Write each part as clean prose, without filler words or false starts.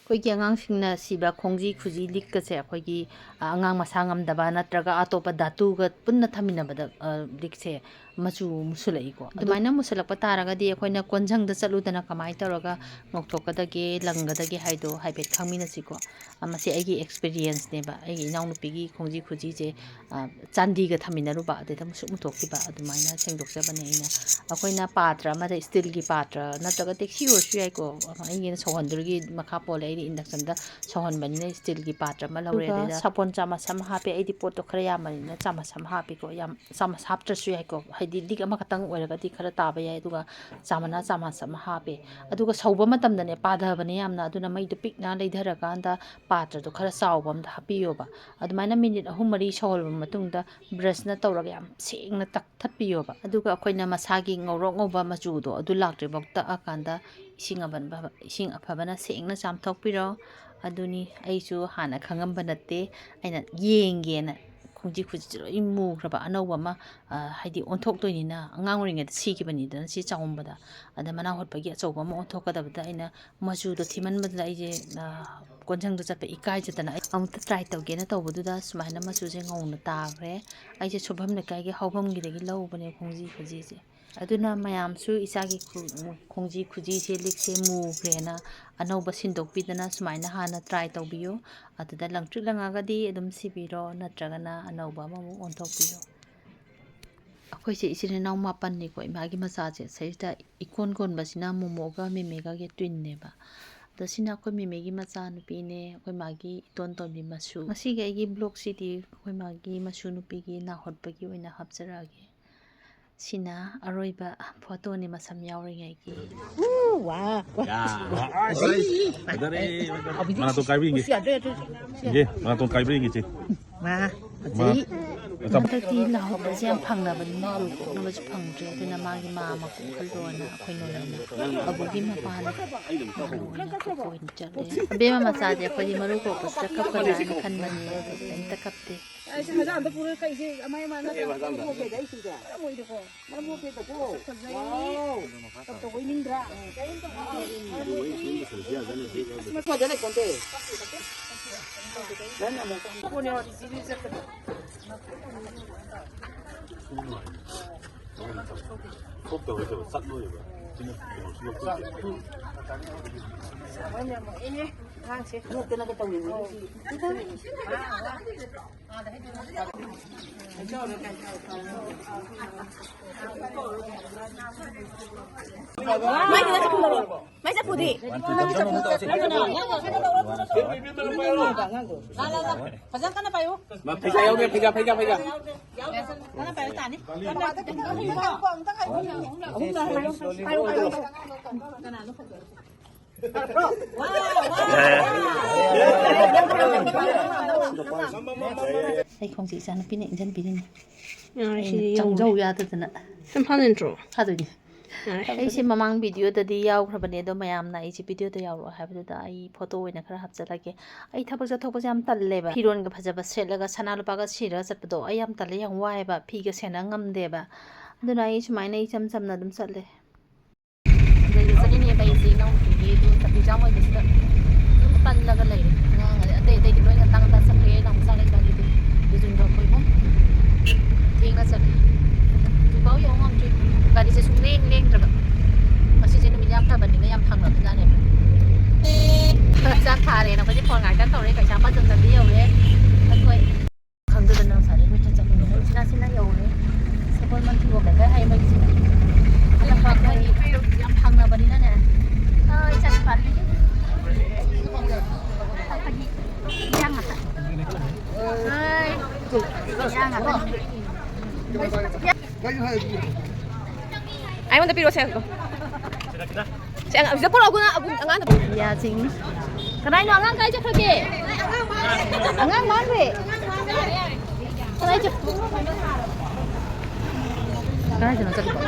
ꯑꯩꯈꯣꯏꯒꯤ ꯑꯉꯥꯡꯁꯤꯡꯅ ꯁꯤꯕ ꯈꯣꯡꯖꯤ ꯈꯨꯖꯤ ꯂꯤꯛꯀꯁꯦ ꯑꯩꯈꯣꯏꯒꯤ ꯑꯉꯥꯡ ꯃꯁꯥ ꯉꯝꯗꯕ ꯅꯠꯇ꯭ꯔꯒ ꯑꯇꯣꯞꯄ ꯙꯥꯇꯨꯒ ꯄꯨꯟꯅ ꯊꯝꯃꯤꯟꯅꯕꯗ ꯂꯤꯛꯁꯦ ꯃꯆꯨ ꯃꯨꯁꯜꯂꯛꯏꯀꯣ ꯑꯗꯨꯃꯥꯏꯅ ꯃꯨꯁꯜꯂꯛꯄ ꯇꯥꯔꯒꯗꯤ ꯑꯩꯈꯣꯏꯅ ꯀꯣꯟꯖꯪꯗ ꯆꯠꯂꯨꯗꯅ ꯀꯃꯥꯏꯅ ꯇꯧꯔꯒ ꯉꯧꯊꯣꯛꯀꯗꯒꯦ ꯂꯪꯒꯗꯒꯦ ꯍꯥꯏꯗꯣ ꯍꯥꯏꯐꯦꯠ ꯈꯪꯃꯤꯟꯅꯁꯤꯀꯣ ꯃꯁꯤ ꯑꯩꯒꯤ ꯑꯦꯛꯁꯄꯤꯔꯤꯌꯦꯟꯁꯅꯦꯕ ꯑꯩꯒꯤ ꯏꯅꯥꯎꯅꯨꯄꯤꯒꯤ ꯈꯣꯡꯖꯤ ꯈꯨꯖꯤꯁꯦ ꯆꯥꯟꯗꯤꯒ ꯊꯝꯃꯤꯟꯅꯔꯨꯕ ꯑꯗꯩꯗ ꯃꯨꯁꯨꯛ ꯃꯨꯊꯣꯛꯈꯤꯕ ꯑꯗꯨꯃꯥꯏꯅ ꯁꯦꯡꯗꯣꯛꯆꯕꯅꯦ ꯑꯩꯈꯣꯏꯅ ꯄꯥꯇ꯭ꯔ ꯑꯃꯗ ꯁ꯭ꯇꯤꯜꯒꯤ ꯄꯥꯇ꯭ꯔ ꯅꯠꯇ꯭ꯔꯒ ꯇꯦꯛꯁꯤ ꯑꯣꯏꯔꯁꯨ ꯌꯥꯏꯀꯣ ꯑꯩꯒꯤꯅ ꯁꯧꯍꯟꯗꯨꯔꯒꯤ ꯃꯈꯥ ꯄꯣꯜꯂꯦ ꯑꯩꯗꯤ ꯏꯟꯗꯛꯁꯟꯗ ꯁꯧꯍꯟꯕꯅꯤꯅ ꯁ꯭ꯇꯤꯜꯒꯤ ꯄꯥꯇ꯭ꯔ ꯑꯃ ꯂꯧꯔꯦ ꯑꯗꯩꯗ ꯁꯥꯄꯣꯟ ꯆꯥꯃꯁ ꯑꯃ ꯍꯥꯞꯄꯦ ꯑꯩꯗꯤ ꯄꯣꯠꯇꯣ ꯈꯔ ꯌꯥꯝꯕꯅꯤꯅ ꯆꯥꯃꯁ ꯑꯃ ꯍꯥꯞꯄꯤꯀꯣ ꯌꯥꯝ ꯆꯥꯃꯁ ꯍꯥꯞꯇ꯭ꯔꯁꯨ ꯌꯥꯏꯀꯣ ꯍꯥꯏꯗꯤ ꯂꯤꯛ ꯑꯃꯈꯛꯇꯪ ꯑꯣꯏꯔꯒꯗꯤ ꯈꯔ ꯇꯥꯕ ꯌꯥꯏ ꯑꯗꯨꯒ ꯆꯥꯃꯁ ꯑꯃ ꯍꯥꯞꯄꯦ ꯑꯗꯨꯒ ꯁꯧꯕ ꯃꯇꯝꯗꯅꯦ ꯄꯥꯊꯕꯅꯦ ꯌꯥꯝꯅ ꯑꯗꯨꯅ ꯃꯩꯗꯣ ꯄꯤꯛꯅ ꯂꯩꯊꯔꯀꯥꯟꯗ ꯄꯥꯇ꯭ꯔꯗꯣ ꯈꯔ ꯆꯥꯎꯕ ꯑꯝꯗ ꯍꯥꯞꯄꯤꯌꯣꯕ ꯑꯗꯨꯃꯥꯏꯅ ꯃꯤꯅꯤꯠ 3-4 ꯁꯧꯍꯜꯂꯕ ꯃꯇꯨꯡꯗ ब्रशꯅ ꯇꯧꯔꯒ ꯌꯥꯝ ꯁꯦꯡꯅ ꯇꯛꯊꯠꯄꯤꯌꯣꯕ ꯑꯗꯨꯒ ꯑꯩꯈꯣꯏꯅ ꯃꯁꯥꯒꯤ ꯉꯧꯔꯣꯛ ꯉꯧꯕ ꯃꯆꯨꯗꯣ ꯑꯗꯨ ꯂꯥꯛꯇ꯭ꯔꯤꯐꯥꯎ ꯇꯛꯑꯀꯥꯟꯗ ꯏꯁꯤꯡ ꯑꯐꯕꯅ ꯁꯦꯡꯅ ꯆꯥꯝꯊꯣꯛꯄꯤꯔꯣ ꯑꯗꯨꯅꯤ ꯑꯩꯁꯨ ꯍꯥꯟꯅ ꯈꯪꯉꯝꯕ ꯅꯠꯇꯦ ꯑꯩꯅ ꯌꯦꯡꯒꯦꯅ ꯈꯣꯡꯖꯤ ꯈꯨꯖꯤꯁꯦ ꯂꯣꯏ ꯃꯨꯈ꯭ꯔꯕ ꯑꯅꯧꯕ ꯑꯃ ꯍꯥꯏꯗꯤ ꯑꯣꯟꯊꯣꯛꯇꯣꯏꯅꯤꯅ ꯑꯉꯥꯡ ꯑꯣꯏꯔꯤꯉꯩꯗ ꯁꯤꯈꯤꯕꯅꯤꯗꯅ ꯁꯤ ꯆꯥꯎꯝꯕꯗ ꯑꯗ ꯃꯅꯥ ꯍꯨꯠꯄꯒꯤ ꯑꯆꯧꯕ ꯑꯃ ꯑꯣꯟꯊꯣꯛꯀꯗꯕꯗ ꯑꯩꯅ ꯃꯆꯨꯗꯣ ꯊꯤꯃꯟꯕꯗꯨꯗ ꯑꯩꯁꯦ ꯀꯣꯟꯖꯪꯗ ꯆꯠꯄ ꯏꯀꯥꯏꯖꯗꯅ ꯑꯩ ꯑꯃꯨꯛꯇ ꯇ꯭ꯔꯥꯏ ꯇꯧꯒꯦꯅ ꯇꯧꯕꯗꯨꯗ ꯁꯨꯃꯥꯏꯅ ꯃꯆꯨꯁꯦ ꯉꯧꯅ ꯇꯥꯈ꯭ꯔꯦ ꯑꯩꯁꯦ ꯁꯨꯐꯝ ꯂꯩꯀꯥꯏꯒꯤ ꯍꯧꯐꯝꯒꯤꯗꯒꯤ ꯂꯧꯕꯅꯦ ꯈꯣꯡꯖꯤ ꯈꯨꯖꯤꯁꯦ ꯑꯗꯨꯅ ꯃꯌꯥꯝꯁꯨ ꯏꯆꯥꯒꯤ ꯈꯣꯡꯖꯤ ꯈꯨꯖꯤꯁꯦ ꯂꯤꯛꯁꯦ ꯃꯨꯈ꯭ꯔꯦꯅ ꯑꯅꯧꯕ ꯁꯤꯟꯗꯣꯛꯄꯤꯗꯅ ꯁꯨꯃꯥꯏꯅ ꯍꯥꯟꯅ ꯇ꯭ꯔꯥꯏ ꯇꯧꯕꯤꯌꯨ ꯑꯗꯨꯗ ꯂꯪꯇ꯭ꯔꯤꯛ ꯂꯪꯉꯒꯗꯤ ꯑꯗꯨꯝ ꯁꯤꯕꯤꯔꯣ ꯅꯠꯇ꯭ꯔꯒꯅ ꯑꯅꯧꯕ ꯑꯃꯃꯨꯛ ꯑꯣꯟꯊꯣꯛꯄꯤꯌꯣ ꯑꯩꯈꯣꯏꯁꯦ ꯏꯆꯤꯜ ꯏꯅꯥꯎ 9ꯅꯤꯀꯣ ꯏꯃꯥꯒꯤ ꯃꯆꯥꯁꯦ ꯁꯤꯁꯤꯗ ꯏꯀꯣꯟ ꯀꯣꯟꯕꯁꯤꯅ ꯃꯣꯃꯣꯒ ꯃꯦꯃꯦꯒꯒꯤ ꯇ꯭ꯋꯤꯟꯅꯦꯕ ꯑꯗꯣ ꯁꯤꯅ ꯑꯩꯈꯣꯏ ꯃꯦꯃꯦꯒꯤ ꯃꯆꯥꯅꯨꯄꯤꯅꯦ ꯑꯩꯈꯣꯏ ꯃꯥꯒꯤ ꯏꯇꯣꯟ ꯇꯣꯟꯕꯤ ꯃꯁꯨ ꯉꯁꯤꯒꯤ ꯑꯩꯒꯤ ꯕ꯭ꯂꯣꯛꯁꯤꯗꯤ ꯑꯩꯈꯣꯏ ꯃꯥꯒꯤ ꯃꯁꯨ ꯅꯨꯄꯤꯒꯤ ꯅꯥꯍꯨꯠꯄꯒꯤ ꯑꯣꯏꯅ ꯍꯥꯞꯆꯔꯛꯑꯒꯦ ꯁꯤꯅ ꯑꯔꯣꯏꯕ ꯐꯣꯇꯣꯅꯤ ꯃꯁꯝ ꯌꯥꯎꯔꯤꯉꯩꯒꯤ Wah, mana tuh kayu ini? Iya, mana tuh kayu ini sih? Wah, jadi ꯍꯟꯗꯛꯇꯤ ꯅꯥꯍꯨꯠꯄꯁꯦ ꯌꯥꯝ ꯐꯪꯅꯕꯅꯤꯅ ꯑꯂꯨ ꯀꯣꯛꯅꯕꯁꯨ ꯐꯪꯗ꯭ꯔꯦ ꯑꯗꯨꯅ ꯃꯥꯒꯤ ꯃꯥꯝꯃ ꯀꯣꯛꯍꯜꯂꯣꯅ ꯑꯩꯈꯣꯏ ꯅꯣꯏꯅ ꯑꯕꯨꯒꯤ ꯃꯄꯥꯅ ꯃꯔꯨ ꯑꯣꯏꯅ ꯀꯣꯛꯄ ꯑꯣꯏꯅ ꯆꯠꯂꯦ ꯑꯕꯦꯝꯃ ꯃꯆꯥꯗꯤ ꯑꯩꯈꯣꯏꯗꯤ ꯃꯔꯨ ꯀꯣꯛꯄꯁꯤꯗ ꯀꯞꯀꯗ꯭ꯔꯥꯅ ꯈꯟꯕꯅꯤ ꯑꯗꯨ ꯀꯩꯝꯇ ꯀꯞꯇꯦ Mai pudi. Fasan kana payo? Piga yoga, piga. Kana payo tani? ꯑꯩ ꯈꯣꯡꯖꯤ ꯏꯆꯥꯅꯨꯄꯤꯅ ꯏꯟꯖꯟꯕꯤꯔꯤꯅꯤ ꯆꯪꯖꯧ ꯌꯥꯗꯗꯅ ꯐꯥꯗꯣꯏꯅꯤ ꯑꯩꯁꯦ ꯃꯃꯥꯡ ꯚꯤꯗꯤꯑꯣꯗꯗꯤ ꯌꯥꯎꯈ꯭ꯔꯕꯅꯦ ꯑꯗꯣ ꯃꯌꯥꯝꯅ ꯑꯩꯁꯦ ꯚꯤꯗꯤꯑꯣꯗ ꯌꯥꯎꯔꯛꯑꯣ ꯍꯥꯏꯕꯗꯨꯗ ꯑꯩ ꯐꯣꯇꯣ ꯑꯣꯏꯅ ꯈꯔ ꯍꯥꯞꯆꯤꯜꯂꯒꯦ ꯑꯩ ꯊꯕꯛ ꯆꯠꯊꯣꯛꯄꯁꯦ ꯌꯥꯝ ꯇꯜꯂꯦꯕ ꯐꯤꯔꯣꯟꯒ ꯐꯖꯕ ꯁꯦꯠꯂꯒ ꯁꯅꯥ ꯂꯨꯄꯥꯒ ꯁꯤꯔꯒ ꯆꯠꯄꯗꯣ ꯑꯩ ꯌꯥꯝ ꯇꯜꯂꯦ ꯌꯥꯝ ꯋꯥꯏꯑꯦꯕ ꯐꯤꯒ ꯁꯦꯟꯅ ꯉꯝꯗꯦꯕ ꯑꯗꯨꯅ ꯑꯩ ꯁꯨꯃꯥꯏꯅ ꯏꯆꯝ ꯆꯝꯅ ꯑꯗꯨꯝ ꯆꯠꯂꯦ ꯑꯗꯩꯗ ꯆꯠꯂꯤꯅꯦꯕ ꯑꯩꯁꯦ ꯏꯅꯥꯎꯅꯨꯄꯤꯒꯤ ꯑꯗꯨ ꯇ꯭ꯔꯥꯐꯤꯛ ꯖꯥꯝ ꯑꯣꯏꯕꯁꯤꯗ ꯑꯗꯨꯝ ꯄꯜꯂꯒ ꯂꯩꯔꯦ ꯑꯉꯥꯡ ꯑꯇꯩꯗꯤ ꯂꯣꯏ ꯉꯟꯇꯥ ꯆꯠꯈ꯭ꯔꯦ ꯏꯅꯥꯎꯃꯆꯥ ꯂꯩꯕꯒꯤꯗꯤ ꯂꯨꯖꯨꯡꯒ ꯑꯩꯈꯣꯏꯕꯨ ꯊꯦꯡꯅ ꯆꯠꯂꯦ ꯍꯧꯖꯤꯛꯐꯥꯎ ꯌꯧ ꯉꯝꯗ꯭ꯔꯤ ꯒꯥꯔꯤꯁꯦ ꯁꯨꯡꯂꯦꯡ ꯂꯦꯡꯗ꯭ꯔꯕ ꯉꯁꯤꯁꯦ ꯅꯨꯃꯤꯠ ꯌꯥꯝ ꯐꯕꯅꯤꯅ ꯌꯥꯝ ꯐꯪꯉꯕꯖꯥꯠꯅꯦꯕ ꯆꯥꯛ ꯊꯥꯔꯦꯅ ꯑꯩꯈꯣꯏꯁꯦ ꯐꯣꯟ ꯉꯥꯛꯇꯪ ꯇꯧꯔꯦ ꯀꯩꯁꯥꯝꯄꯥꯠ ꯖꯪꯁꯟꯗꯤ ꯌꯧꯔꯦ ꯑꯩꯈꯣꯏ ꯈꯪꯗꯗꯅ ꯉꯁꯥꯏ ꯀꯣꯏꯆꯠ ꯆꯠꯂꯨꯕꯅꯦ ꯎꯆꯤꯟꯅꯥꯆꯤꯟꯅ ꯌꯧꯔꯦ ꯁꯒꯣꯜ ꯃꯟꯊꯤꯐꯥꯎ ꯂꯩꯀꯥꯏ ꯍꯥꯏ ꯃꯩꯁꯤꯅ ꯑꯅꯛꯄ ꯑꯩꯈꯣꯏ ꯌꯥꯝ ꯐꯪꯉꯕꯅꯤꯅꯅꯦ ꯆꯠ ꯄꯥꯜꯂꯤ ꯏꯟꯖꯥꯡ ꯉꯥꯛꯇ ꯏꯟꯖꯥꯡ ꯉꯥꯛꯇ ꯑꯩꯉꯣꯟꯗ ꯄꯤꯔꯣ ꯁꯦ ꯁꯤꯗ ꯄꯨꯔꯛꯑꯣ ꯑꯉꯥꯡꯗ ꯌꯥꯁꯤꯡ ꯀꯅꯥꯏꯅꯣ ꯑꯉꯥꯡ ꯀꯥꯏ ꯆꯠꯈ꯭ꯔꯒꯦ ꯑꯉꯥꯡ ꯃꯥꯡꯈ꯭ꯔꯦ ꯀꯗꯥꯏꯗꯅꯣ ꯆꯠꯂꯤꯕꯣ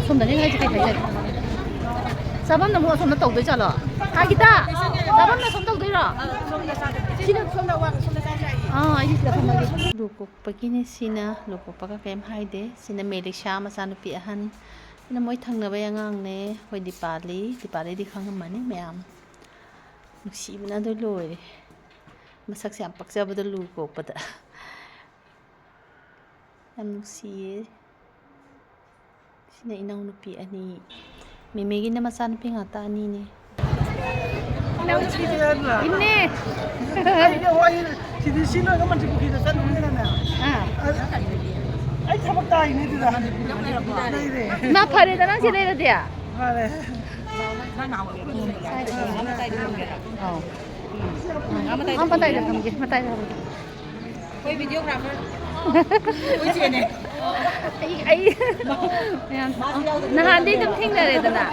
ꯁꯣꯝꯗꯅꯤ ꯍꯥꯏꯁꯦ ꯀꯩ ꯍꯥꯏꯖꯒꯦ ꯆꯥꯐꯝꯅ ꯑꯃꯨꯛ ꯑꯁꯣꯝꯗ ꯇꯧꯗꯣꯏ ꯆꯠꯂꯣ ꯍꯥꯏꯒꯤꯇꯥ ꯆꯥꯐꯝꯅ ꯁꯣꯝ ꯇꯧꯗꯣꯏꯔꯣ ꯁꯤꯅ ꯁꯣꯝꯗ ꯑꯩꯗꯤ ꯁꯤꯗ ꯐꯝꯃꯒꯦ ꯂꯨ ꯀꯣꯛꯄꯒꯤꯅꯤ ꯁꯤꯅ ꯂꯨ ꯀꯣꯛꯄꯒ ꯀꯩꯝ ꯍꯥꯏꯗꯦ ꯁꯤꯅ ꯃꯦꯔꯤꯁꯥ ꯃꯆꯥꯅꯨꯄꯤ ꯑꯍꯟ ꯁꯤꯅ ꯃꯣꯏ ꯊꯪꯅꯕꯩ ꯑꯉꯥꯡꯅꯦ ꯑꯩꯈꯣꯏ ꯗꯤꯄꯥꯂꯤꯗꯤ ꯈꯪꯉꯝꯃꯅꯤ ꯃꯌꯥꯝ ꯅꯨꯡꯁꯤꯕꯅ ꯑꯗꯨ ꯂꯣꯏꯔꯦ ꯃꯁꯛꯁꯦ ꯌꯥꯝ ꯄꯛꯆꯕꯗ ꯂꯨ ꯀꯣꯛꯄꯗ ꯌꯥꯝ ꯅꯨꯡꯁꯤꯌꯦ ꯁꯤꯅ ꯏꯅꯥꯎꯅꯨꯄꯤ ꯑꯅꯤ ꯃꯦꯃꯦꯒꯤꯅ ꯃꯆꯥꯅꯨꯄꯤ ꯉꯥꯛꯇ ꯑꯅꯤꯅꯦ ꯏꯟꯅꯦ Sini sini kan masih begitu kan beneran ya. Ay sabak tayo ni dito. ꯃꯥ ꯐꯔꯦꯗ ꯅꯪ ꯁꯤ ꯂꯩꯔꯗꯤ Vale. ꯃꯇꯥꯏꯗ ꯊꯝꯒꯦ ꯃꯇꯥꯏꯗ ꯊꯝꯒꯦ कोई वीडियोग्राफर कोई चेने ꯑꯩ ꯅꯍꯥꯟꯗꯤ ꯑꯗꯨꯝ ꯊꯦꯡꯅꯔꯦꯗꯅ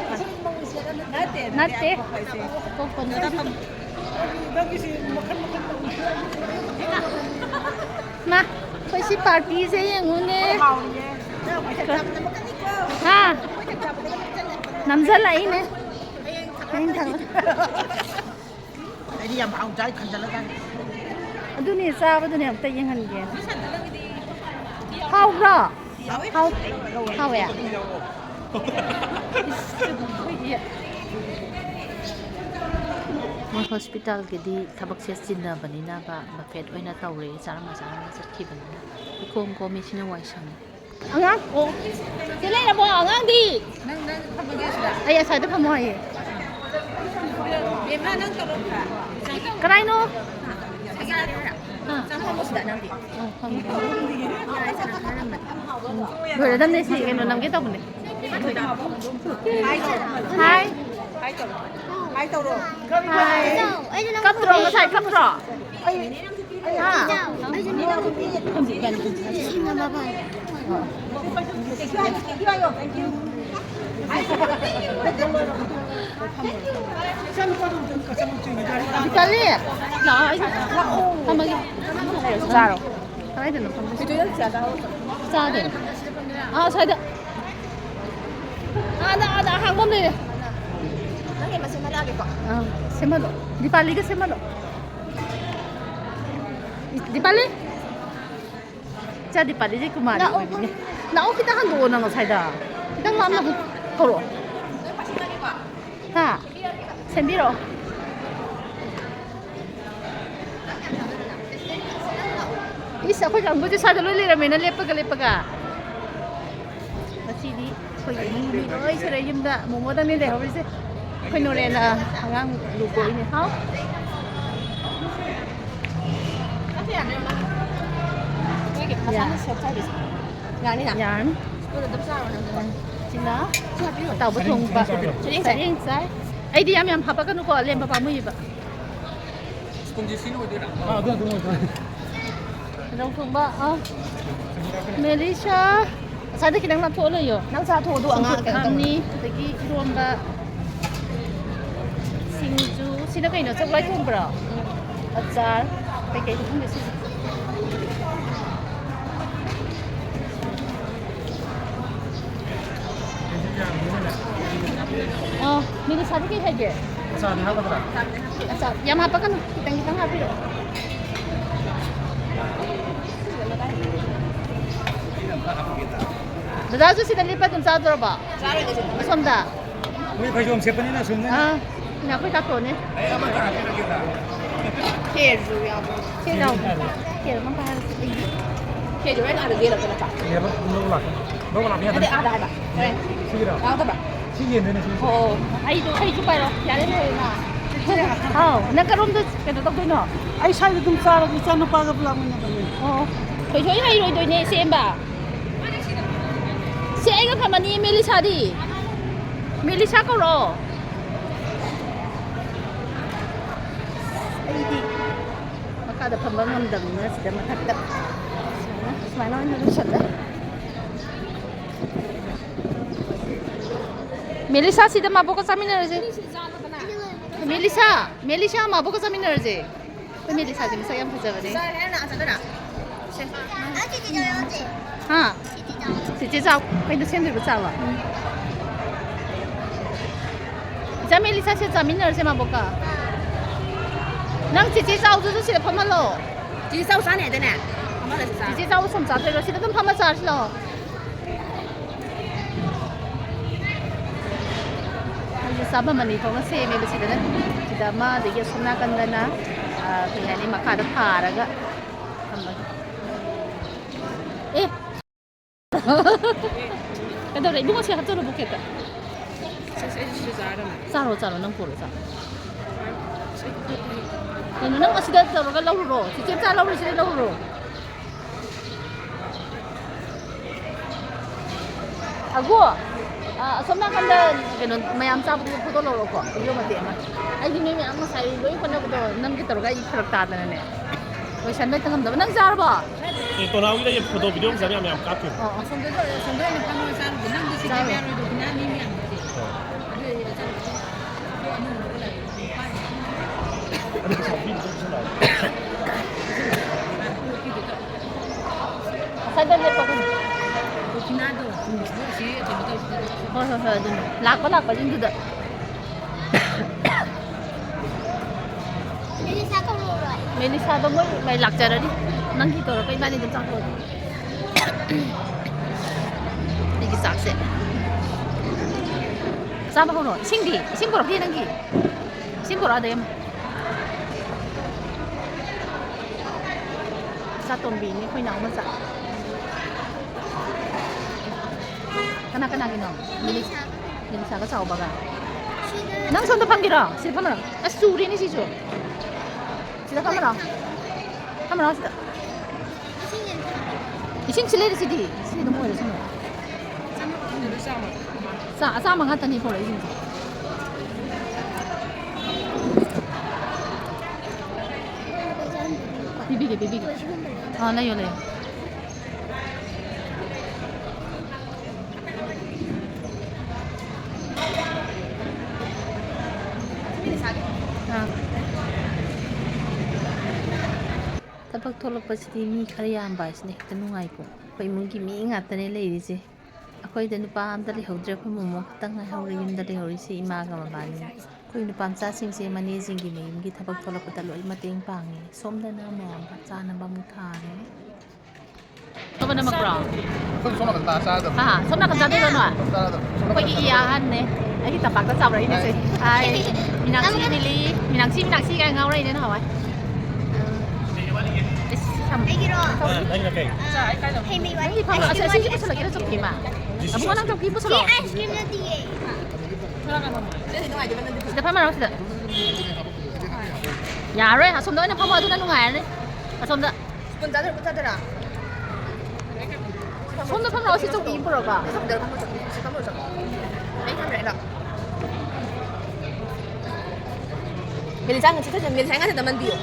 ꯅꯠꯇꯦ ꯃꯥ ꯑꯩꯈꯣꯏ ꯁꯤ ꯄꯥꯔꯇꯤꯁꯦ ꯌꯦꯡꯉꯨꯅꯦ ꯍꯥ ꯅꯝꯖꯜꯂꯛꯏꯅꯦ Ini yang mau cai kanjalakan. ꯑꯗꯨꯅꯦ ꯆꯥꯕꯗꯨꯅꯦ ꯑꯝꯇ ꯌꯦꯡꯍꯟꯒꯦ ꯍꯥꯎꯕ꯭ꯔꯣ ꯍꯥꯎꯋꯦ ꯃꯣꯏ ꯍꯣꯁꯄꯤꯇꯥꯜꯒꯤꯗꯤ ꯊꯕꯛꯁꯦ ꯆꯤꯟꯅꯕꯅꯤꯅ ꯕꯐꯦꯠ ꯑꯣꯏꯅ ꯇꯧꯔꯦ ꯆꯥꯔꯝꯃ ꯆꯠꯈꯤꯕꯅꯤꯅ ꯏꯀꯣꯝ ꯀꯣꯝꯃꯤꯁꯤꯅ ꯋꯥꯏ ꯁꯪꯉꯦ ꯑꯉꯥꯡ ꯑꯣ ꯁꯤ ꯂꯩꯔꯕꯣ ꯑꯉꯥꯡꯗꯤ नंग थम्मगे सिदा ꯑꯩ ꯑꯁ꯭ꯋꯥꯏꯗ ꯐꯝꯃꯣ ꯍꯥꯏꯌꯦ बेमा नंग तरो ꯀꯗꯥꯏꯅꯣ सिदा नंगदि ꯂꯣꯏꯔꯗꯝꯅꯦ ꯁꯤ ꯀꯩꯅꯣ ꯅꯝꯒꯦ ꯇꯧꯕꯅꯦ ꯍꯥꯏ हाय तरो ꯍꯥꯏ ꯀꯞꯇ꯭ꯔꯣ ꯉꯁꯥꯏ ꯀꯞꯇ꯭ꯔꯣ ꯆꯠꯂꯤ ꯂꯥꯛꯑꯣ ꯊꯝꯃꯒꯦ ꯆꯥꯔꯣ ꯀꯗꯥꯏꯗꯅꯣ ꯆꯥꯗꯣꯏꯅꯣ ꯑꯁ꯭ꯋꯥꯏꯗ ꯑꯥꯗ ꯑꯍꯥꯡꯕ ꯑꯃ ꯂꯩꯔꯦ नंगे मसे मलागे को ꯁꯦꯝꯍꯜꯂꯣ ꯗꯤꯄꯥꯂꯤꯒ ꯁꯦꯝꯍꯜꯂꯣ ꯗꯤꯄꯥꯂꯤ ꯏꯆꯥ ꯗꯤꯄꯥꯂꯤꯁꯦ ꯀꯨꯃꯥꯔꯤ ꯑꯣꯏꯕꯅꯦ ꯂꯥꯛꯑꯣ ꯈꯤꯇꯪ ꯍꯟꯗꯣꯛꯑꯣ ꯅꯪ ꯉꯁꯥꯏꯗ ꯈꯤꯇꯪ ꯂꯥꯞꯅ ꯍꯧꯔꯛꯑꯣ ꯍꯥ ꯁꯦꯝꯕꯤꯔꯛꯑꯣ ꯏꯁ ꯑꯩꯈꯣꯏ ꯀꯥꯡꯕꯨꯁꯦ ꯁ꯭ꯋꯥꯏꯗ ꯂꯣꯏ ꯂꯩꯔꯝꯃꯦꯅ ꯂꯦꯞꯄꯒ ꯉꯁꯤꯗꯤ ꯑꯩꯈꯣꯏꯒꯤ ꯏꯃꯨꯡ ꯃꯤ ꯂꯣꯏ ꯁꯨꯔꯦ ꯌꯨꯝꯗ ꯃꯣꯃꯣꯗꯪꯅꯦ ꯂꯩꯍꯧꯔꯤꯁꯦ ꯑꯩꯈꯣꯏ ꯅꯣꯔꯦꯅ ꯑꯉꯥꯡ ꯂꯨꯀꯣꯏꯅꯦ ꯍꯥꯎ ꯌꯥꯔꯅꯤ ꯁꯤꯅ ꯑꯇꯥꯎꯕ ꯊꯣꯡꯕ ꯁꯔꯦꯡ ꯆꯥꯏ ꯑꯩꯗꯤ ꯌꯥꯝ ꯍꯥꯞꯄꯛꯀꯅꯨꯀꯣ ꯂꯦꯝꯕ ꯄꯥꯝꯃꯨꯏꯕ ꯔꯧ ꯊꯣꯡꯕ ꯃꯦꯂꯤꯁꯥ ꯑꯁꯥꯏꯗ ꯈꯤꯇꯪ ꯂꯥꯞꯊꯣꯛꯑ ꯂꯩꯌꯣ नंग सा थो दो अंगा ꯑꯃꯅꯤ ꯑꯗꯒꯤ ꯏꯔꯣꯟꯕ ꯁꯤꯡꯖꯨ ꯁꯤꯅ ꯀꯩꯅꯣ ꯆꯥꯛꯂꯥꯏ ꯊꯣꯡꯕ꯭ꯔꯣ ꯑꯆꯥꯔ ꯀꯩꯀꯩ ꯈꯪꯗꯦ ꯁꯤꯁꯦ ꯃꯦꯂꯤꯁꯥꯗꯤ ꯀꯩ ꯍꯥꯏꯒꯦ ꯑꯆꯥꯔ ꯌꯥꯝ ꯍꯥꯞꯄꯛꯀꯅꯨ ꯈꯤꯇꯪ ꯍꯥꯞꯄꯤꯔꯛꯑꯣ ꯗꯗꯥꯁꯨ ꯁꯤꯗ ꯂꯦꯞꯄ ꯑꯗꯨꯝ ꯆꯥꯗꯣꯔꯕꯣ ꯑꯁꯣꯝꯗ Ui, phải dùng xếp bên này xuống đấy. ꯁꯤꯅ ꯑꯩꯈꯣꯏ ꯇꯥꯊꯣꯛꯑꯅꯦ खेजु या ꯈꯦꯔ ꯑꯃ ꯄꯥꯏꯔꯁꯤ खेजु रे आदे देला तला Nghe bác, đâu làm nha. आदे आदा आदा Xí đâu? आदा बा Xí nhìn đây này xí. ꯑꯩꯁꯨ ꯄꯥꯏꯔꯣ ꯌꯥꯔꯦ ꯂꯣꯏꯔꯦꯅ ꯑꯥꯎ ꯅꯪ ꯀꯔꯣꯝꯗ ꯀꯩꯅꯣ ꯇꯧꯗꯣꯏꯅꯣ Ay say dum sara di sana paga pulang mo na. ꯑꯣ ꯊꯣꯏꯊꯣꯏ ꯍꯩꯔꯣꯏꯗꯣꯏꯅꯦ ꯁꯦꯝꯕ ꯁꯤ ꯑꯩꯒ ꯐꯝꯃꯅꯤ ꯃꯦꯂꯤꯁꯥꯗꯤ ꯃꯦꯂꯤꯁꯥ ꯀꯧꯔꯣ ꯑꯩꯗꯤ ꯃꯈꯥꯗ ꯐꯝꯕ ꯉꯝꯗꯕꯅꯤꯅ ꯁꯤꯗ ꯃꯊꯛꯇ ꯁꯨꯃꯥꯏꯅ ꯑꯣꯏꯅ ꯂꯣꯏꯁꯜꯂꯦ ꯃꯦꯂꯤꯁꯥ ꯁꯤꯗ ꯃꯥꯕꯣꯛꯀ ꯆꯥꯃꯤꯟꯅꯔꯁꯦ ꯃꯦꯂꯤꯁꯥ ꯃꯥꯕꯣꯛꯀ ꯆꯥꯃꯤꯟꯅꯔꯁꯦ ꯑꯩꯈꯣꯏ ꯃꯦꯂꯤꯁꯥꯁꯦ ꯃꯁꯛ ꯌꯥꯝ ꯐꯖꯕꯅꯦ ꯍꯥ ꯆꯤꯆꯦ ꯆꯥꯎ ꯀꯩꯅꯣ ꯁꯦꯝꯗꯣꯏꯕ ꯆꯥꯎ 이자 멜리사 씨 짜민을 세 마볼까? 난 지지 자우도 시다 파말로. 지지 자우 싸네 되네. 파말로 싸. 지지 자우 좀 자대로 시다 좀 파말 자실로. 아주 사바만이 통화 세메 비시다네. ꯁꯥꯏꯗ ꯑꯃ ꯑꯗꯒꯤ ꯑꯁꯣꯝ ꯅꯥꯀꯟꯗꯅ ꯀꯩ ꯍꯥꯏꯅꯤ ꯃꯈꯥꯗ ꯊꯥꯔꯒ ꯊꯝꯕꯒꯤ ꯑꯦ ꯀꯩꯗꯧꯔꯦ 이bun거 ꯁꯤ ꯍꯥꯞꯆꯔꯣ ꯕꯨꯀꯦꯠꯇ ꯆꯥꯔꯣ ꯅꯪ ꯄꯨꯔꯣ ꯆꯥꯔꯣ ꯀꯩꯅꯣ ꯅꯪ ꯑꯁꯤꯗ ꯇꯧꯔꯒ ꯂꯧꯔꯨꯔꯣ ꯆꯤꯆꯦ ꯆꯥ ꯂꯧꯔꯨ ꯁꯤꯗ ꯂꯧꯔꯨꯔꯣ ꯑꯒꯣ ꯑꯁꯣꯝ ꯅꯥꯀꯟꯗ ꯀꯩꯅꯣ ꯃꯌꯥꯝ ꯆꯥꯕꯗꯨ ꯐꯣꯇꯣ ꯂꯧꯔꯣꯀꯣ ꯚꯤꯗꯤꯑꯣ ꯃꯇꯦꯛ ꯑꯃ ꯑꯩꯗꯤ ꯅꯣꯏ ꯃꯌꯥꯝ ꯉꯁꯥꯏ ꯂꯣꯏ ꯍꯣꯠꯅꯕꯗꯣ ꯅꯪꯒꯤ ꯇꯧꯔꯒ ꯑꯩ ꯐꯔꯛ ꯇꯥꯗꯅꯅꯦ ꯂꯣꯏꯁꯟꯕ ꯍꯦꯛꯇ ꯉꯝꯗꯕ ꯅꯪ ꯆꯥꯔꯕꯣ ꯇꯣꯅꯥꯎꯒꯤꯗ ꯐꯣꯇꯣ ꯚꯤꯗꯤꯑꯣ ꯃꯆꯥ ꯃꯌꯥꯝ ꯀꯥꯞꯈꯤꯕ ꯑꯁꯥꯏꯗ ꯂꯦꯞꯄꯒꯅꯤ ꯍꯣꯏ ꯑꯗꯨꯅꯤ ꯂꯥꯛꯄꯁꯤꯡꯗꯨꯗ ꯃꯦꯂꯤꯁꯥꯗꯣ ꯃꯣꯏ ꯂꯥꯛꯆꯔꯅꯤ ꯅꯪꯒꯤ ꯇꯧꯔꯒ 이만이 ꯑꯗꯨꯝ ꯆꯥꯊꯣꯛꯑꯣ ꯑꯩꯒꯤ ꯆꯥꯛꯁꯦ ꯆꯥꯕ ꯍꯧꯔꯣ 이싱 보러게 ꯅꯪꯒꯤ 이싱 보러 와야 돼 ꯆꯥꯇꯣꯝꯕꯤꯅꯤ ꯑꯩꯈꯣꯏ ꯅꯥꯎ ꯃꯆꯥ ꯀꯅꯥꯒꯤꯅꯣ ꯃꯦꯂꯤꯁꯥꯒ ꯆꯥꯎꯕꯒ ꯅꯪ ꯁꯣꯝꯗ ꯐꯝꯒꯦꯔꯣ ꯁꯤꯗ ꯐꯝꯃꯔꯣ ꯑꯁ ꯆꯨꯔꯦꯅꯦ ꯁꯤꯁꯨ sida kamera sida 이싱 칠레리시디 시디 너무 어려워 싸마 같다니 보라 이싱 비비게 아 나요 ꯊꯕꯛ ꯊꯣꯛꯂꯛꯄꯁꯤꯗꯤ ꯃꯤ ꯈꯔ ꯌꯥꯝꯕ ꯍꯥꯏꯁꯤꯅ ꯍꯦꯛꯇ ꯅꯨꯡꯉꯥꯏꯀꯣ ꯑꯩꯈꯣꯏ ꯏꯃꯨꯡꯒꯤ ꯃꯤ ꯉꯥꯛꯇꯅꯦ ꯂꯩꯔꯤꯁꯦ ꯑꯩꯈꯣꯏꯗ ꯅꯨꯄꯥ ꯑꯝꯇ ꯂꯩꯍꯧꯗ꯭ꯔꯦ ꯑꯩꯈꯣꯏ ꯃꯣꯃꯣ ꯈꯛꯇꯪ ꯉꯥꯏꯍꯧꯔꯦ ꯌꯨꯝꯗ ꯂꯩꯍꯧꯔꯤꯁꯦ ꯏꯃꯥꯒ ꯃꯕꯥꯅꯤ ꯑꯩꯈꯣꯏ ꯅꯨꯄꯥ ꯃꯆꯥꯁꯤꯡꯁꯦ ꯃꯅꯦꯁꯤꯡꯒꯤ ꯃꯌꯨꯝꯒꯤ ꯊꯕꯛ ꯊꯣꯛꯂꯛꯄꯗ ꯂꯣꯏ ꯃꯇꯦꯡ ꯄꯥꯡꯉꯦ ꯁꯣꯝꯗꯅ ꯃꯌꯥꯝꯒ ꯆꯥꯅꯕ ꯑꯃꯨꯛ ꯊꯥꯔꯦ ꯁꯣꯝꯗ ꯃꯛꯄ꯭ꯔꯣ ꯁꯣꯝ ꯅꯥꯀꯟ ꯆꯥꯗꯣꯏꯔꯣ ꯅꯣꯏ ꯑꯩꯈꯣꯏꯒꯤ ꯏꯌꯥꯍꯟꯅꯦ ꯑꯩꯒꯤ ꯇꯝꯄꯥꯛꯇ ꯆꯥꯎꯔꯛꯏꯅꯦꯁꯦ ꯃꯤꯅꯥꯛꯁꯤ ꯀꯥꯏ ꯉꯥꯎꯔꯛꯏꯅꯦ ꯅꯍꯥꯟꯋꯥꯏ ꯅꯪꯅ ꯀꯩ ꯑꯁꯤꯁꯤ ꯄꯨꯁꯜꯂꯛꯀꯦꯔ ꯆꯧꯀꯤ ꯑꯃ ꯑꯕꯨꯡꯉꯣ ꯅꯪ ꯆꯧꯀꯤ ꯄꯨꯁꯜꯂꯛꯑꯣ sida ꯐꯝꯃꯔꯣ sida ꯌꯥꯔꯣꯏ ꯑꯁꯣꯝꯗ ꯑꯣꯏꯅ ꯐꯝꯃꯣ ꯑꯗꯨꯅ ꯅꯨꯡꯉꯥꯏꯔꯅꯤ ꯑꯁꯣꯝꯗ ꯁꯣꯝꯗ ꯐꯝꯃꯔꯣ ꯁꯤ ꯆꯧꯀꯤ ꯄꯨꯔꯛꯑꯣ ꯃꯦꯂꯤꯁꯥ ꯉꯥꯛꯇ ꯃꯟꯕꯤꯌꯣ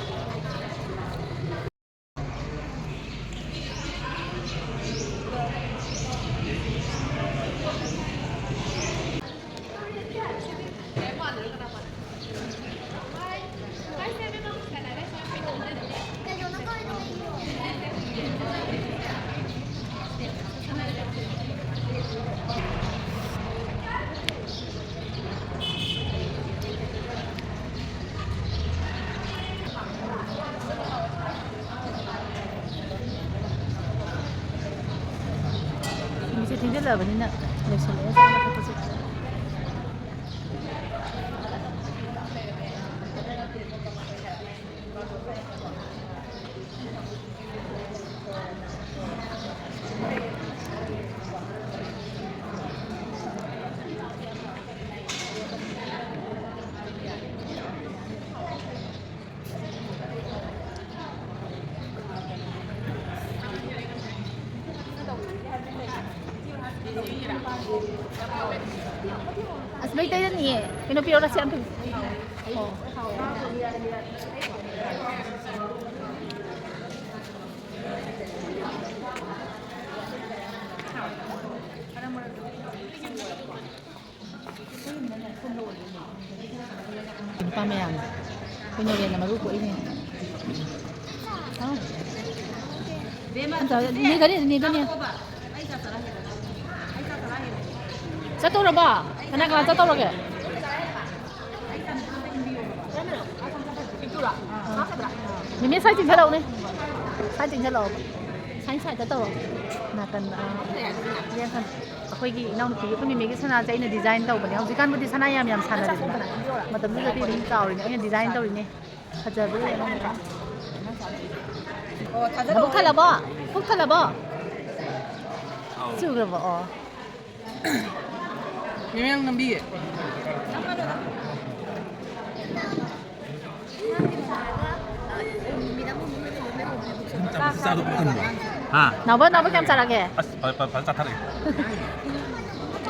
이제 댕겨려버리나 레슬러야 잘 같아서 Asbay tayo na niya. Pinupiro na siya ang oh. Pamayan. Pinurian na marupo ini. Oh. Ini ganyan. Satu ba? Kana ka satu lagi. Mimi sai chỉnh hello này. Sai chỉnh hello. Sai satu. Nah kan. Dia kan. ꯑꯩꯈꯣꯏꯒꯤ ꯏꯅꯥꯎꯅꯨꯄꯤꯒꯤ ꯑꯩꯈꯣꯏ ꯃꯤꯃꯤꯒꯤ ꯁꯅꯥꯁꯦ ꯑꯩꯅ design ꯇꯧꯕꯅꯦ ꯍꯧꯖꯤꯛꯀꯥꯟꯕꯨꯗꯤ ꯁꯅꯥ ꯌꯥꯝ ꯁꯥꯟꯅꯔꯦꯗꯅ ꯃꯇꯝꯗꯨꯗꯗꯤ ꯑꯗꯨꯝ ꯆꯥꯎꯔꯤꯅꯦ ꯑꯩꯅ design ꯇꯧꯔꯤꯅꯦ ꯐꯖꯕ ꯅꯕꯨꯛ ꯊꯜꯂꯕꯣ ꯄꯨꯛ ꯊꯜꯂꯕꯣ ꯆꯨꯈ꯭ꯔꯕꯣ Yang nambi. 짜도 볶은 거. 아, 나보다 좀 잘하게 발사 타래.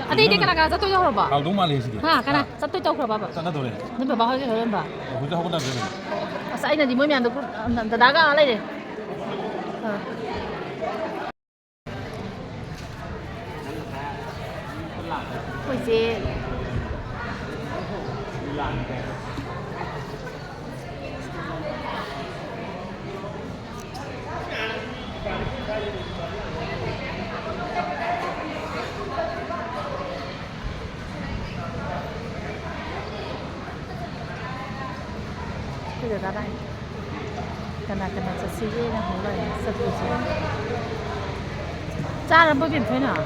아데 이제 가나 자 또 줘 봐. 아, 너무 많이 해시기. 하 가나 자 또 줘 봐 봐. 짜나 도래. 너 봐 하게 해 봐. 혼자 하고 나면. asa ina di mo mian da daga alai de. Ôi chị bây giờ ra đây cái này sẽ xí cái này không lời sập rồi cha là bao nhiêu thế nào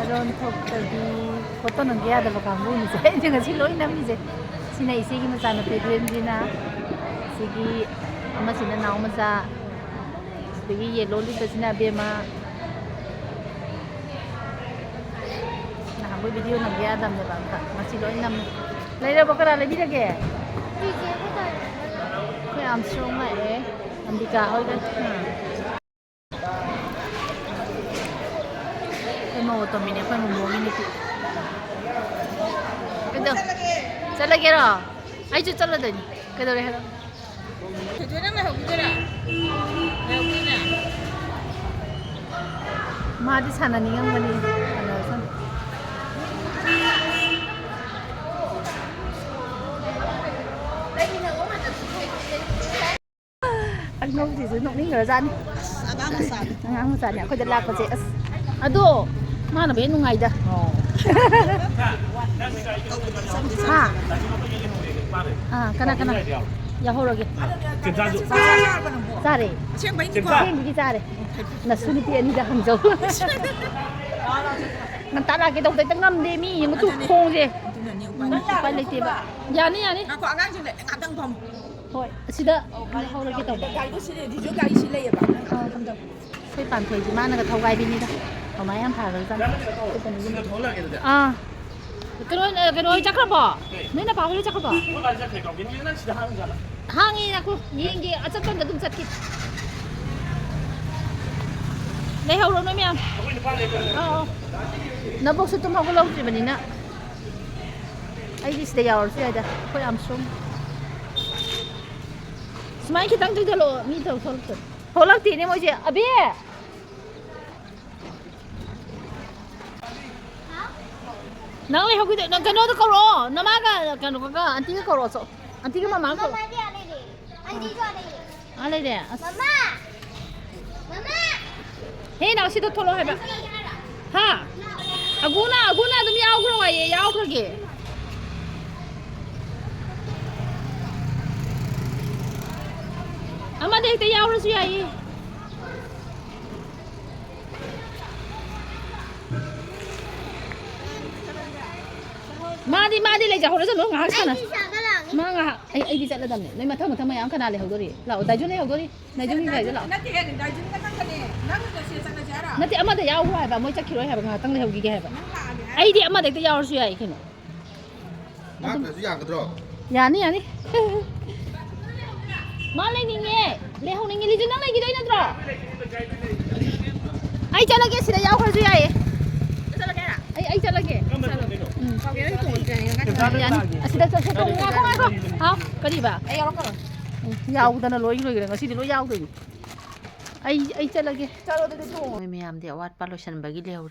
ron thuộc từ đi có tôi nâng nghe được vào cả vui mình nhưng mà xin lỗi lắm mình xin này xin cái mà trả nó tiền thêm gì na xin cái mà xin nó nào mà ra thì cái gì lối đi tới xin là bia mà hàng buổi video nâng nghe đầm được bạn cả mà xin lỗi lắm lấy đâu bao cái lấy đi được kìa cái am xuống này am đi cả thôi đấy cái màu tôm mình phải mua mình đi cái đâu chạy lại kia rồi ai chưa chạy lại đấy cái đâu đấy hết mà đi săn anh em mình đi săn anh nông thì dưới nông ninh ở gian ngang gian nhà có đất lạc có dễ ado mana be nung aida kana ya horoge sare chen sare na suni ti ani da hamjo nan tara ke dok te ngam de mi yang tu khong je pa le te ba yani Aku angang sih, ngadang pom. hoi sida horoge to Kali itu sih, di juga kali sih ya, Pak. cái bàn thủy chỉ mang là thâu gai bên đi đâu, có máy em thả rồi ra. À, cái đôi chắc là bỏ, nên là bảo cái chắc là bỏ. Hangi aku, những cái ở trong đó đúng thật kịp. Lấy hậu rồi nói mẹ. Nó bốc xuống trong hậu có lâu rồi mà nhìn ạ. Ai đi stay hours vậy đó, coi am xuống. Smile kita tăng tới đó, mi thâu thâu thâu. Tolak tini mo siya. Abi! Nang lihaw kita, nang kano to karo, namaga, kano ka, anti ka karo so. Anti ka mama ko. Alay de. Mama! Mama! Hey, na si to tolo heba. Ha. Aguna dum yaw ko ay yaw ko ge. Ama dek te yaw ro siya yi. Madi le ja horo sa lo ngak sana. Ma nga ai di chat la dam ne. Noi ma thang mayam kana le ho dori. La o dai ju ne ho dori. Nai ju ni kai ju la. Nanti ya, dai jin kan kan ne. Nang da shi sana jara. Nati ama da yaw ho ba moi chak khiro ha ba nga tang le ho gi ge ha ba. Ai di ama dek te yaw ro siya yi kino. Má phải suy cái đó. Yani. Ma le ni nge. Le ho ni nge li ju nang le gi doi na tro. Ai chala ge si da yaw ho siya yi. Ai chala ge. Asida sa tong ako. Ha? Kadi ba? Ay yaw ka. Yaw da na loi ge ngasi di loi yaw doi. Ai chala ge. Chalo de to. Moi me am de awat pa lo shan bagi le